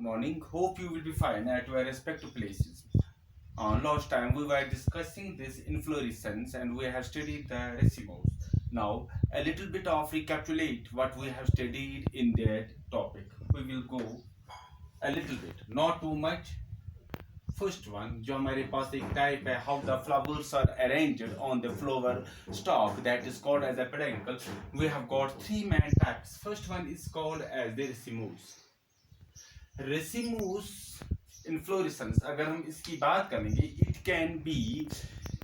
Morning. Hope you will be fine at your respective places. Last time we were discussing this inflorescence and we have studied the racemose. Now, a little bit of recapitulate what we have studied in that topic. We will go a little bit, not too much. First one, जो हमारे पास एक type है how the flowers are arranged on the flower stalk that is called as a peduncle. We have got three main types. First one is called as the racemose. Racemose inflorescence अगर हम इसकी बात करेंगे it can be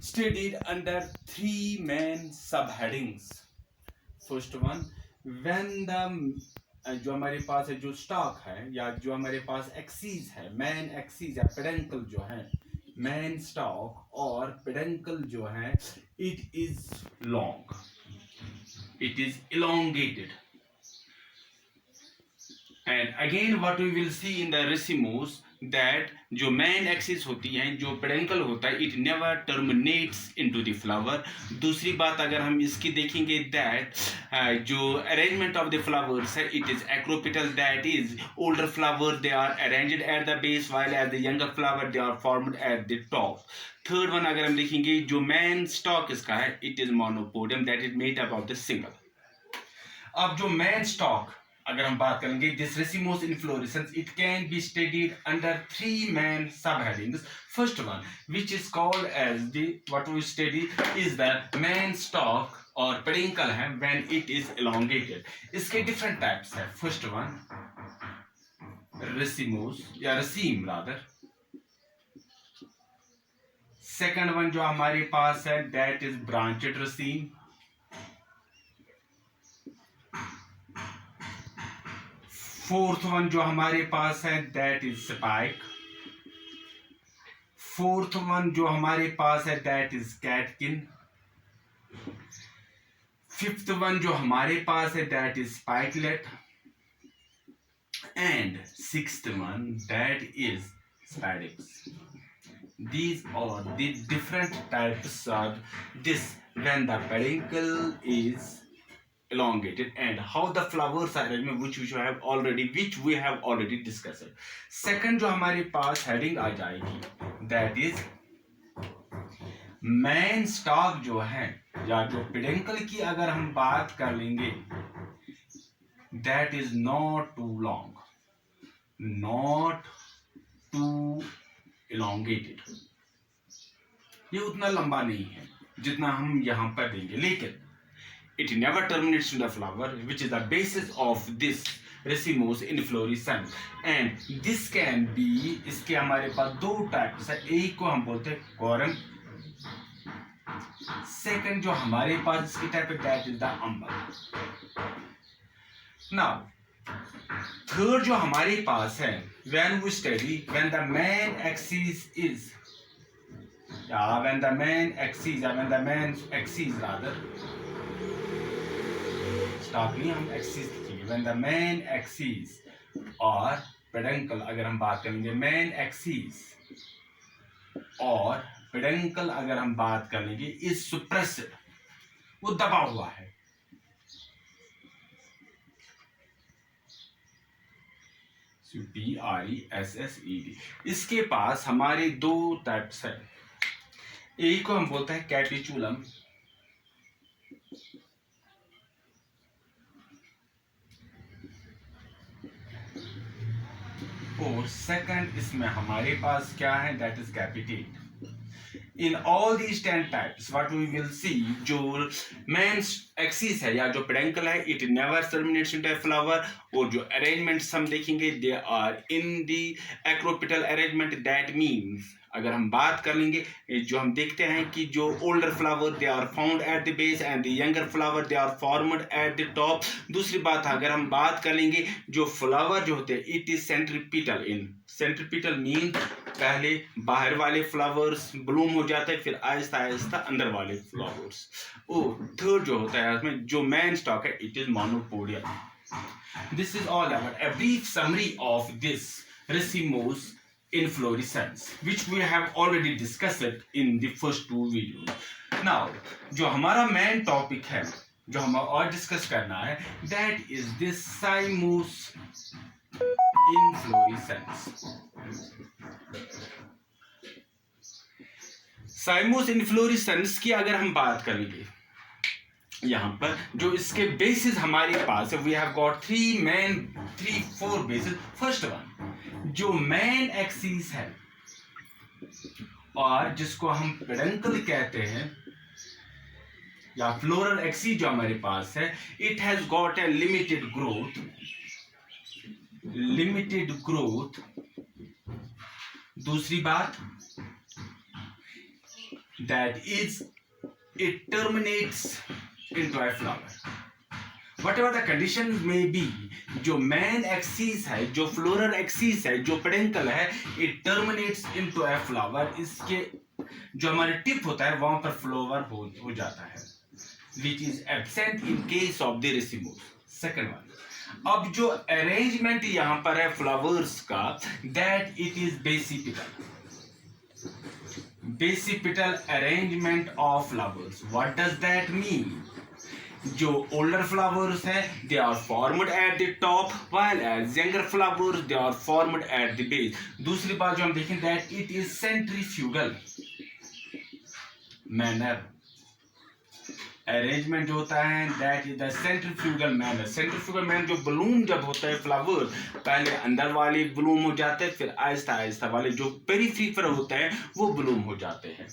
studied under three main sub headings. First one, when the जो हमारे पास है जो स्टॉक है या जो हमारे पास एक्सीज है, मेन एक्सीज या पेडंकल जो है, मेन स्टॉक और पेडंकल जो है, it is long, it is elongated. And again what we will see in the racemose that जो main axis होती है, जो peduncle होता है, it never terminates into the flower. दूसरी बात अगर हम इसकी देखेंगे that जो arrangement of the flowers है, it is acropetal, that is older flowers they are arranged at the base while at the younger flower they are formed at the top. Third one अगर हम देखेंगे जो main stalk इसका है, it is monopodium, that is made up of the single. अब जो main stalk अगर हम बात करेंगे this racemose inflorescence it can be studied under three main sub headings. First one which is called as the what we study is the main stalk और peduncle है when it is elongated. इसके different types है. First one racemose या raceme rather. Second one जो हमारे पास है that is branched raceme. Fourth one जो हमारे पास है that is spike. Fourth one जो हमारे पास है that is catkin. Fifth one जो हमारे पास है that is spikelet. And sixth one that is spadix. These are the different types of this when the peduncle is elongated and how the flowers are arranged which we have already discussed. Second जो हमारे पास heading आ जाएगी that is main stalk जो है या जो peduncle की अगर हम बात कर लेंगे that is not too long, not too elongated. ये उतना लंबा नहीं है जितना हम यहाँ पर देंगे, लेकिन it never terminates in the flower which is the basis of this racemose inflorescence. And this can be इसके हमारे पास दो टाइप्स है. एक को हम बोलते हैं कॉरम. सेकंड जो हमारे पास इसकी टाइप है दैट इज द अम्बल. नाउ थर्ड जो हमारे पास है when we study when the main axis is when the main axis rather stock नहीं हम एक्सिस लिखेंगे. व्हेन द मेन एक्सिस और पेडंकल अगर हम बात करेंगे मेन एक्सिस और पेडंकल अगर हम बात कर लेंगे इज सुप्रेस्ड, वो दबा हुआ है. PRESSED. इसके पास हमारे दो टाइप्स है. एक को हम बोलते हैं कैपिचुलम और सेकंड इसमें हमारे पास क्या है that is capitate. In all these 10 types what we will see जो मेन एक्सिस है या जो पेडंकल है it never terminates into a flower. और जो अरेंजमेंट्स हम देखेंगे they are in the acropetal arrangement. That means अगर हम बात कर लेंगे जो हम देखते हैं कि जो older flower they are found at the base and the younger flower they are formed at the top. दूसरी बात अगर हम बात कर लेंगे जो फ्लावर जो होते हैं it is centripetal. In centripetal mean पहले बाहर वाले फ्लावर्स ब्लूम हो जाते हैं फिर आहिस्ता आहिस्ता अंदर वाले फ्लावर्स. और थर्ड जो होता है उसमें जो मेन स्टॉक है it is monopodium. This is all about a brief summary of this racemose inflorescence which we have already discussed in the first two videos. Now जो हमारा main topic है जो हमें और डिस्कस करना है that is this साइमोस inflorescence. साइमोस inflorescence की अगर हम बात करेंगे यहाँ पर, जो इसके बेसिस हमारे पास है, we have got three four basis. First one, जो मेन एक्सिस है और जिसको हम पेडंकल कहते हैं या फ्लोरल एक्सिस जो हमारे पास है, it has got a limited growth. दूसरी बात, that is it terminates into a flower. Whatever the conditions may be, जो main axis है, जो floral axis है, जो peduncle है, it terminates into a flower. इसके जो हमारे टिप होता है वहां पर फ्लावर हो जाता है, which is absent in case of the racemose. Second one, अब जो अरेंजमेंट यहाँ पर है फ्लावर्स का, that it is basipetal arrangement of flowers. What does that mean? जो older flowers है, they are formed at the top, while as younger flowers they are formed at the base. दूसरी बात जो हम देखें, that it is centrifugal manner. Arrangement जो होता है, that is the centrifugal manner. Centrifugal manner, जो बलून जब होता है फ्लावर, पहले अंदर वाले ब्लूम हो जाते हैं, फिर आहिस्ता आहिस्ता वाले जो पेरिफेरल होते हैं वो ब्लूम हो जाते हैं।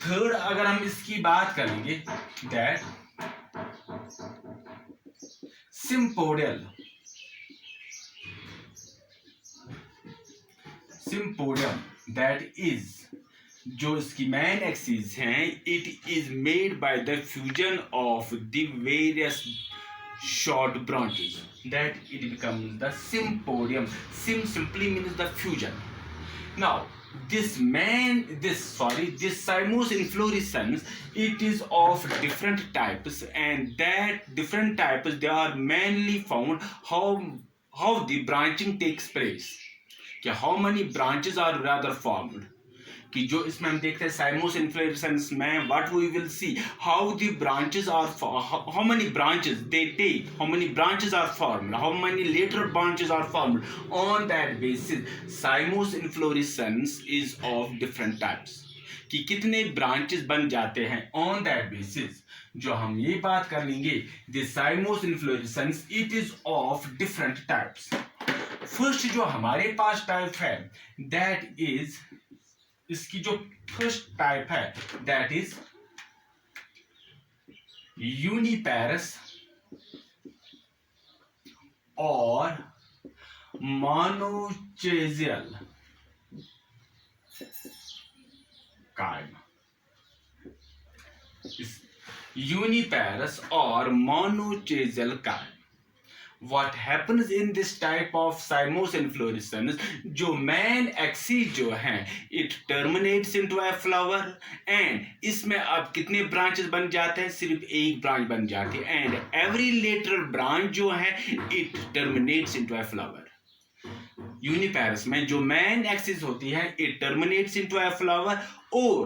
थर्ड, अगर हम इसकी बात करेंगे, दैट सिम्पोडियल दैट इज, जो इसकी मैन एक्सिस हैं, it is made by the fusion of the various short branches, that it becomes the sympodium. simply means the fusion. Now this cymose inflorescence, it is of different types, and that different types they are mainly found how the branching takes place, कि how many branches are rather formed, कि जो इसमें हम देखते हैं cymose inflorescence में, what we will see, how the branches are, how many branches they take, how many branches are formed, how many later branches are formed. On that basis cymose inflorescence is of different types, कि कितने branches बन जाते हैं। On that basis जो हम ये बात कर लेंगे, the cymose inflorescence it is of different types. First जो हमारे पास टाइप है, दैट इज, इसकी जो फर्स्ट टाइप है, दैट इज यूनिपेरस और मोनोचेजियल काइम। यूनिपेरस और monochasial cyme. What happens in this type of cymose inflorescence, जो main axis जो है, it terminates into a flower, and इसमें अब कितने branches बन जाते हैं, सिर्फ एक branch बन जाती है, and every lateral branch जो है it terminates into a flower. Uniparous में जो main axis होती है, it terminates into a flower, और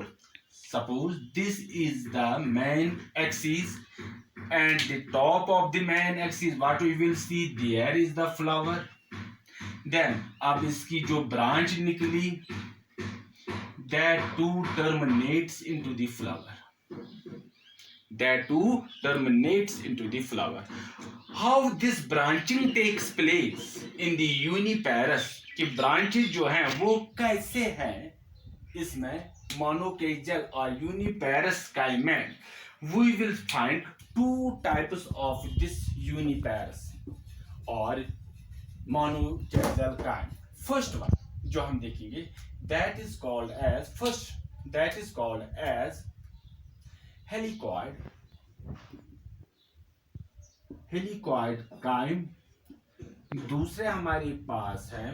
suppose this is the main axis, and the top of the main axis, what we will see, there is the flower. Then अब इसकी जो branch निकली, that too terminates into the flower. How this branching takes place in the uniparous, कि branches जो हैं वो कैसे हैं इसमें monochasial और uniparous काइमेन। We will find two types of this uniparous और monochasial kind. First one जो हम देखेंगे, that is called as helicoid kind. दूसरे हमारे पास है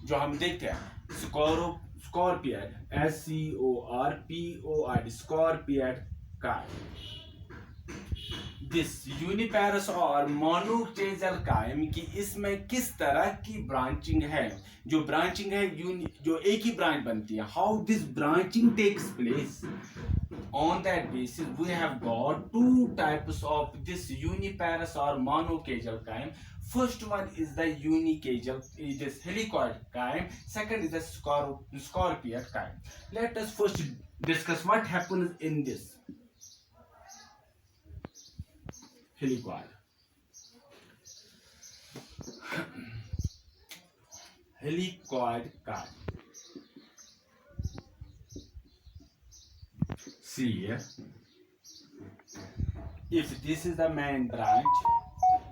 जो हम देखते हैं स्कॉर्पियड, SCORPOID, स्कॉर्पियड काइम। दिस यूनिपेरस और मोनोचेजियल काइम की इसमें किस तरह की ब्रांचिंग है, जो ब्रांचिंग है जो एक ही ब्रांच बनती है, how this branching takes place. On that basis, we have got two types of this uniparous or monochasial chyme. First one is the unicagal, it is helicoid kind. Second is the scorpioid kind. Let us first discuss what happens in this helicoid. Helicoid kind. See here. If this is the main branch,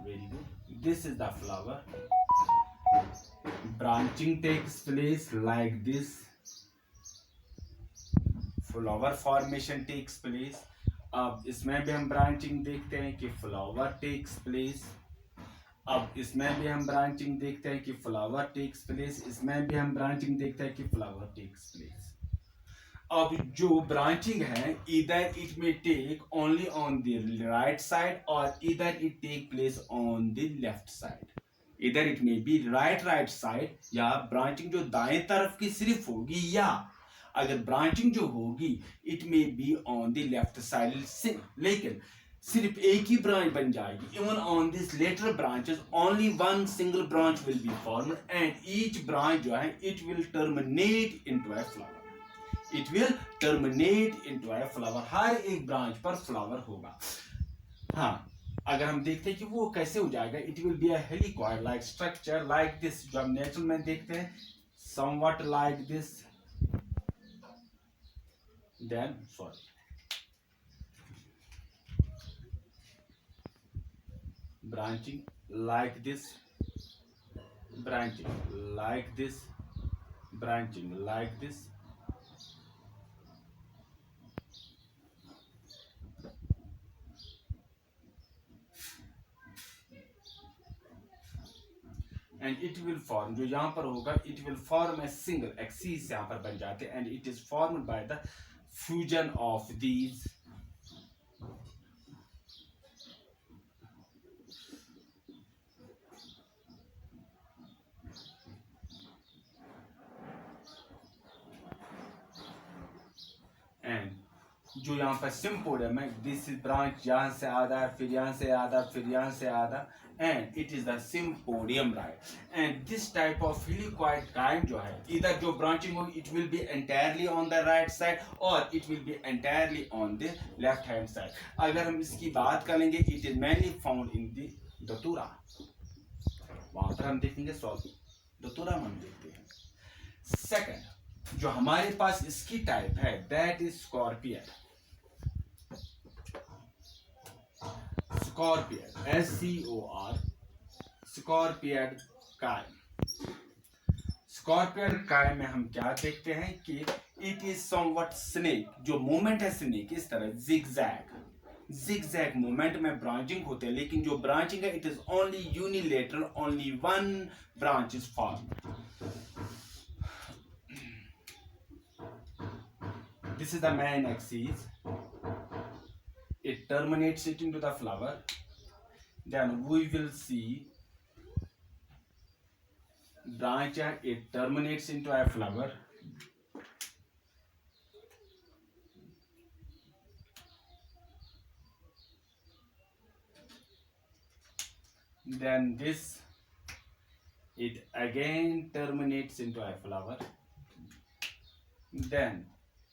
very good. This is the flower. Branching takes place like this. Flower formation takes place. अब इसमें भी हम branching देखते हैं कि flower takes place. अब इसमें भी हम ब्रांचिंग देखते हैं कि फ्लावर टेक्स प्लेस. इसमें भी हम ब्रांचिंग देखते हैं कि फ्लावर टेक्स प्लेस. अब जो ब्रांचिंग है, इधर it may take only on the right side और इधर it take place on the left side. इधर it may be right side, या ब्रांचिंग जो दाएं तरफ की सिर्फ होगी, या अगर ब्रांचिंग जो होगी it may be on the left side. लेकिन सिर्फ एक ही ब्रांच बन जाएगी. Even on this later branches only one single branch will be formed and each branch जो है it will terminate into a flower. It will terminate into a flower. हर एक ब्रांच पर फ्लावर होगा. हाँ, अगर हम देखते हैं कि वो कैसे हो जाएगा, it will be a helicoid like structure like this. जो हम नेचुरल में देखते हैं something like this. Then sorry, branching like this, branching like this, branching like this. And it will form, जो यहाँ पर होगा it will form a single axis यहाँ पर बन जाते हैं, and it is formed by the fusion of these and जो यहाँ पर सिम्पोडियम है, दिस ब्रांच यहाँ से आधा, फिर यहाँ से आधा, फिर यहाँ से आधा, and it is the sympodium, right? And this type of helicoid kind जो है, इधर जो branching होगी it will be entirely on the right side or it will be entirely on the left hand side. अगर हम इसकी बात करेंगे, it is mainly found in the datura. वहाँ पर हम देखेंगे datura में हम देखते हैं. Second, जो हमारे पास इसकी टाइप है that is scorpioid. Scorpioid, SCOR, scorpioid kind. Scorpioid kind में हम क्या देखते हैं कि it is somewhat snake. जो मूवमेंट है snake इस तरह zigzag मूवमेंट में ब्रांचिंग होते हैं, लेकिन जो ब्रांचिंग है it is only unilateral, only one branch is formed. This is the main axis. It terminates it into the flower. Then we will see branch, it terminates into a flower. Then this, it again terminates into a flower. Then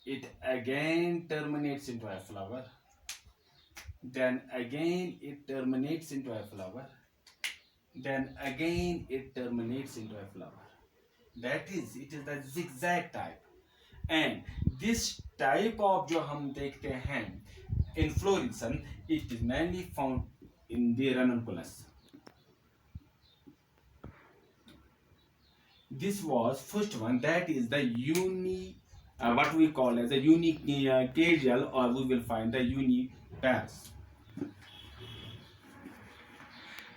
it again terminates into a flower. Then again it terminates into a flower. Then again it terminates into a flower. That is, it is the zigzag type. And this type of जो हम देखते हैं inflorescence, it is mainly found in the ranunculus. This was first one, that is the what we call as a unicagal, or we will find the uniparous.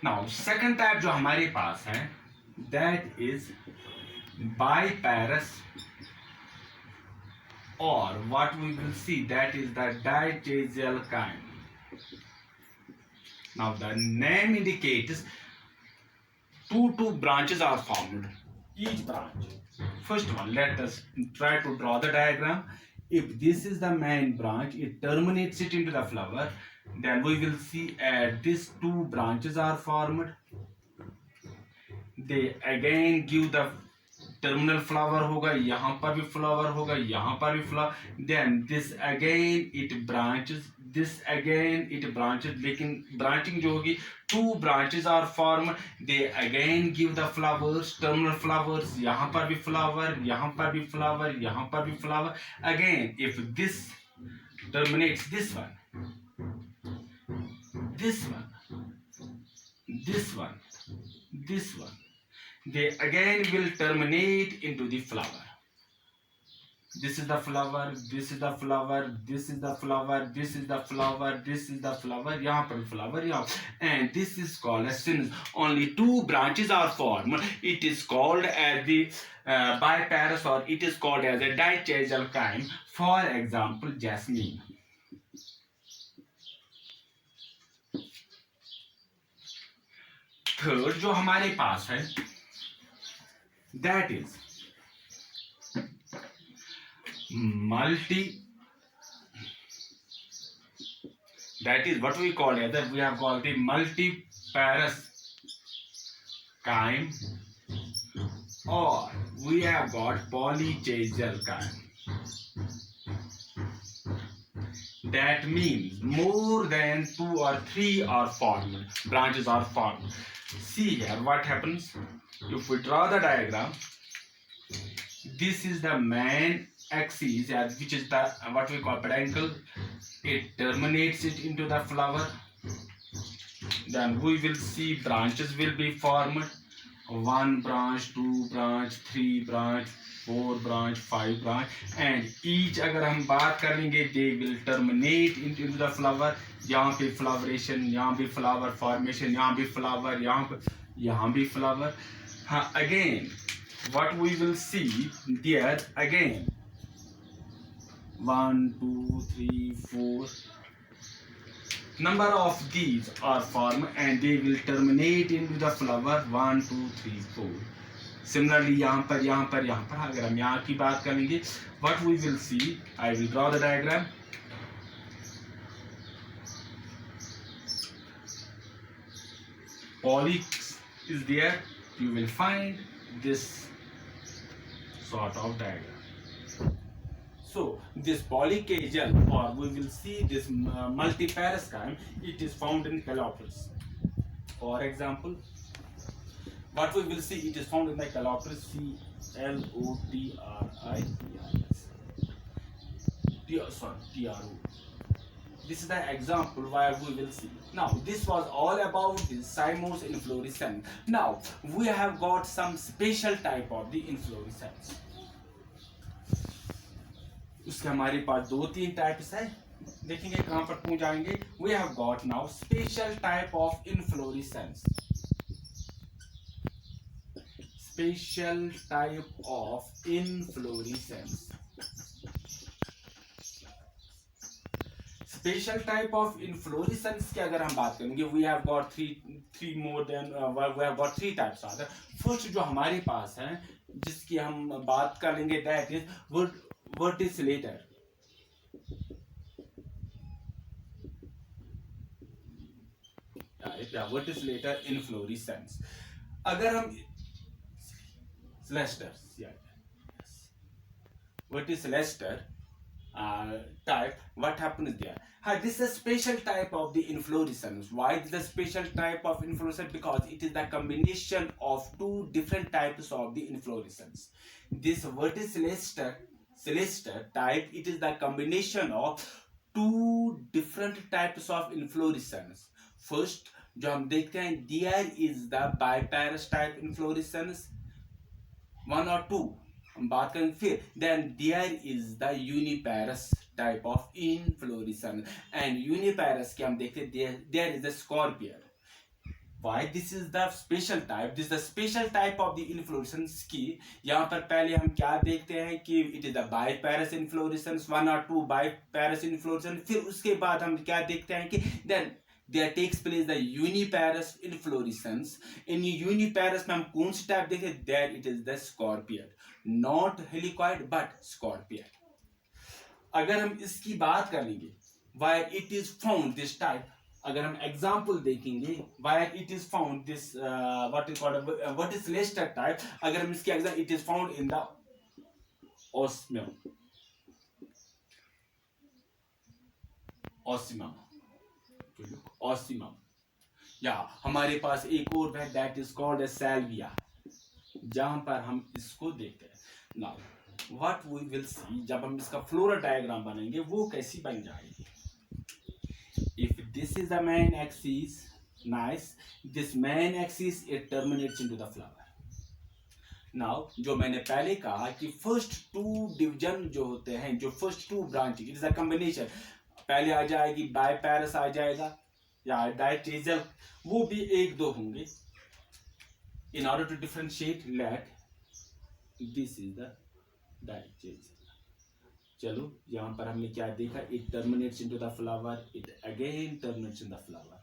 Now second type जो हमारे पास है that is biparous, or what we will see that is the diataxial kind. Now the name indicates two branches are formed. Each branch. First one, let us try to draw the diagram. If this is the main branch, it terminates it into the flower. Then we will see these two branches are formed. they again give the terminal flower होगा, यहाँ पर भी flower होगा, यहाँ पर भी flower, then this again it branches, this again it branches, लेकिन branching जो होगी, two branches are form, they again give the flowers, terminal flowers, यहाँ पर भी फ्लावर, यहाँ पर भी फ्लावर, यहाँ पर भी flower, again if this terminates this one, this one, this one, they again will terminate into the flower. This is the flower, this is the flower, this is the flower, this is the flower, this is the flower, यहाँ पर flower, यहाँ, and this is called as, since only two branches are formed, it is called as the biparous, or it is called as a dichasal chyme. For example, jasmine. Third जो हमारे पास है, that is that is what we call as, we have called the multiparous chyme, or we have got polychasal chyme. That means more than 2 or 3 are formed, branches are formed. See here what happens. If we draw the diagram, this is the main axis, which is the what we call peduncle. It terminates it into the flower. Then we will see branches will be formed. 1 branch, 2 branch, 3 branch, 4 branch, 5 branch, and each अगर हम बात करेंगे, they will terminate into the flower. यहाँ पे फ्लावरेशन, यहाँ भी flower formation, यहाँ भी फ्लावर, यहाँ भी फ्लावर. हाँ, again what we will see there, again 1 2 3 4 number of these are formed, and they will terminate into the flower 1 2 3 4. Similarly यहाँ पर अगर हम यहाँ की बात करेंगे, what we will see, I will draw the diagram. Polys is there, you will find this sort of diagram. So this polychasal, or we will see this multiparous chyme, it is found in Calotris. For example, what we will see, it is found in the Calotris, TRO. This is the example where we will see. Now this was all about the cymose inflorescence. Now we have got some special type of the inflorescence. उसके हमारे पास 2-3 types है, देखेंगे कहां पर पहुंच जाएंगे. We have got now special type of inflorescence. Special type of inflorescence. Special type of inflorescence की अगर हम बात करेंगे, we have got three more than we have got 3 types are there. First जो हमारे पास है, जिसकी हम बात करेंगे, that is verticillator. Verticillator inflorescence. अगर हम verticillator type, what happens there? This is a special type of the inflorescence. Why is the special type of inflorescence? Because it is the combination of 2 different types of the inflorescence. This verticillator type, it is the combination of 2 different types of inflorescence. First जो हम देखते हैं, there is the biparous type inflorescence, 1 or 2 हम बात करेंगे. फिर then there is the uniparous type of inflorescence, and uniparous के हम देखते हैं, there is the scorpion. Why this is the special type? This is the special type of the inflorescence की यहाँ पर पहले हम क्या देखते हैं कि it is the biparous inflorescence, 1 or 2 biparous inflorescence. फिर उसके बाद हम क्या देखते हैं कि then there takes place the uniparous inflorescence. In uniparous में हम कौन सी टाइप देखें? There it is the scorpion, not helicoid but scorpion. अगर हम इसकी बात करेंगे, why it is found this type, अगर हम एग्जाम्पल देखेंगे where it is found this what is called what is Leicester type, अगर हम इसके exam it is found in the osmium osmium osmium या हमारे पास एक और है that is called a salvia, जहां पर हम इसको देखते हैं। Now what we will see, जब हम इसका फ्लोरल डायग्राम बनाएंगे वो कैसी बन जाएगी। If this is the main axis, nice, this main axis it terminates into the flower. Now जो मैंने पहले कहा कि फर्स्ट टू डिवीजन जो होते हैं, जो first two branching, it is a combination, पहले आ जाएगी बायपैरस आ जाएगा या डायटेजल, वो भी एक दो होंगे। In order to differentiate let this is the dichasial. चलो यहाँ पर हमने क्या देखा, it terminates into the flower, it again terminates in the flower,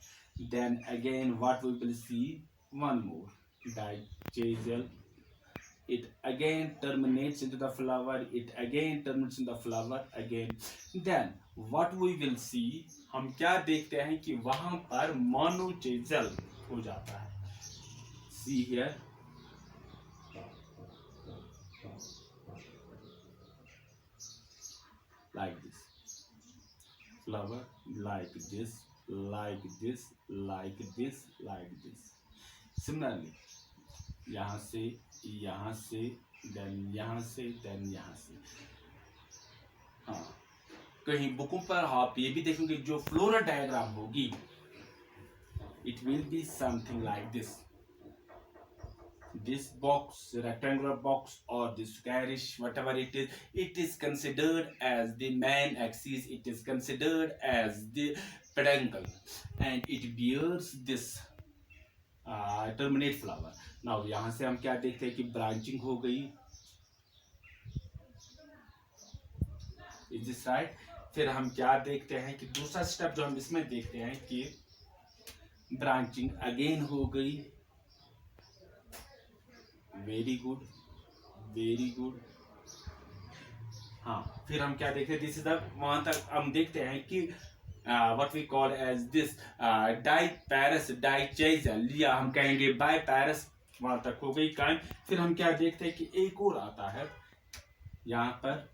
then again what we will see, one more dichasial, it again terminates into the flower, it again terminates in the flower again, then what we will see, हम क्या देखते हैं कि वहां पर मोनोचेजल हो जाता है। see here, like this flower, like this, like this, like this, like this, similarly यहाँ से, यहाँ से, देन यहाँ से, देन यहाँ से। हाँ, कहीं बुकों पर आप ये भी देखेंगे जो फ्लोरल डायग्राम होगी, it will be something like this box, rectangular box or the squarish, whatever it is considered as the main axis, it is considered as the peduncle and it bears this terminate flower. Now यहाँ से हम क्या देखते हैं कि branching हो गई, is this right. फिर हम क्या देखते हैं कि दूसरा स्टेप जो हम इसमें देखते हैं कि ब्रांचिंग अगेन हो गई, वेरी गुड वेरी गुड। हाँ, फिर हम क्या देखते हैं, दिस इज द, वहां तक हम देखते हैं कि what we call as this diparis dichasal, या हम कहेंगे बायपैरस, वहां तक हो गई कायम। फिर हम क्या देखते हैं कि एक और आता है यहाँ पर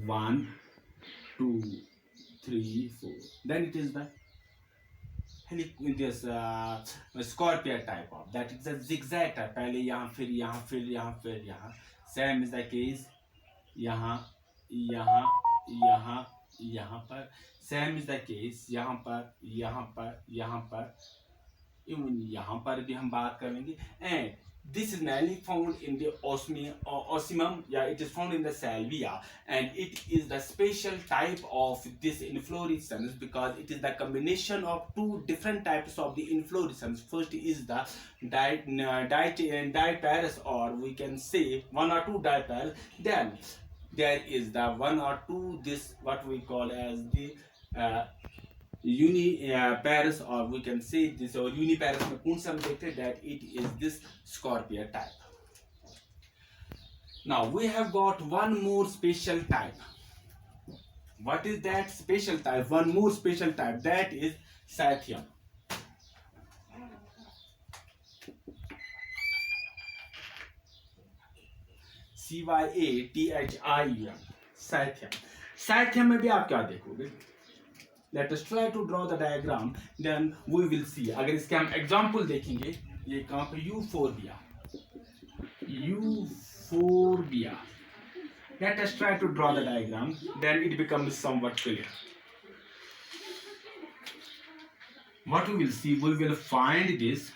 1 2 3 4, then it is the this scorpion type of, that is a zigzag type, पहले यहाँ फिर यहाँ फिर यहाँ फिर यहाँ, same is the case यहाँ यहाँ यहाँ यहाँ पर, सेम इज द केस यहाँ पर यहाँ पर यहाँ पर, इवन यहाँ पर भी हम बात करेंगे। And this is mainly found in the osmium, yeah, it is found in the salvia, and it is the special type of this inflorescence because it is the combination of two different types of the inflorescence. First is the diparis, or we can say one or two diparis, then there is the one or two, this what we call as the uniparis, or we can say this, or uniparis में कौन सा हम देखते हैं, that it is this scorpia type. Now we have got one more special type. What is that special type? One more special type, that is Cythium. Cyathium, Cythium. Cythium में भी आप क्या देखोगे? Let us try to draw the diagram, then we will see. अगर इसके हम example देखेंगे, ये कहाँ पे, euphorbia. Let us try to draw the diagram, then it becomes somewhat clear. What we will see, we will find this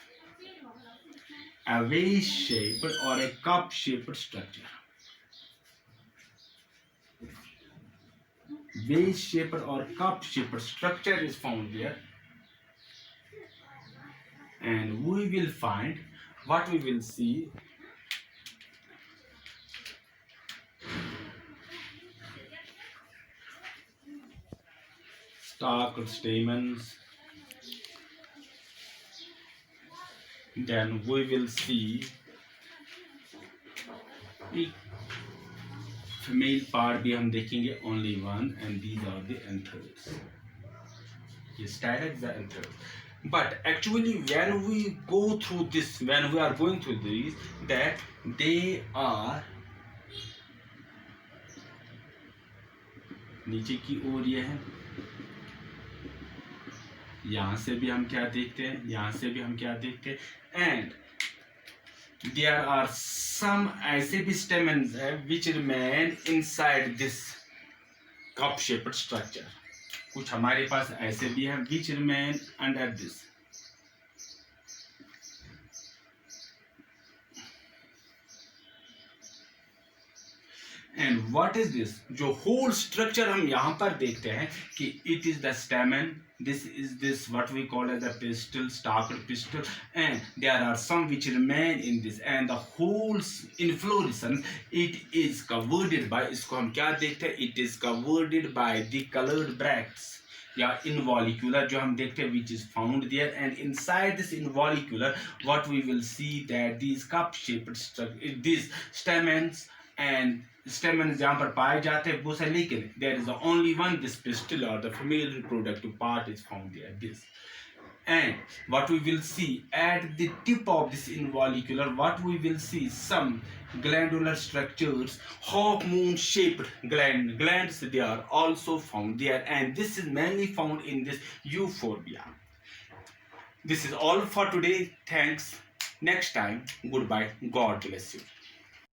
a vase-shaped or a cup-shaped structure. Vase-shaped or cup-shaped structure is found there, and we will find, what we will see, stalked stamens, then we will see female part भी हम देखेंगे, only one, and these are the anthers. Yes, direct the enteral. But actually, when we go through this, when we are going through these, that they are नीचे की ओर ये है, यहाँ से भी हम क्या देखते हैं, यहाँ से भी हम क्या देखते हैं, एंड there are some ऐसे भी stamens है which remain inside this cup shaped structure. कुछ हमारे पास ऐसे भी हैं which remain under this. And what is this? जो whole structure हम यहाँ पर देखते हैं कि it is the stamen. This is this what we call as the pistil, stalked pistil, and there are some which remain in this, and the whole inflorescence it is covered by, इसको हम क्या देखते हैं, it is covered by the colored bracts या involucre जो हम देखते हैं which is found there, and inside this involucre what we will see that these cup shaped structure, these stamens and stamens जहाँ पर पाए जाते हैं वो से, लेकिन there is only one this pistil or the female reproductive part is found there, this. And what we will see at the tip of this involucre, what we will see some glandular structures, half moon shaped glands they are also found there, and this is mainly found in this euphorbia. This is all for today. Thanks. Next time, goodbye. God bless you.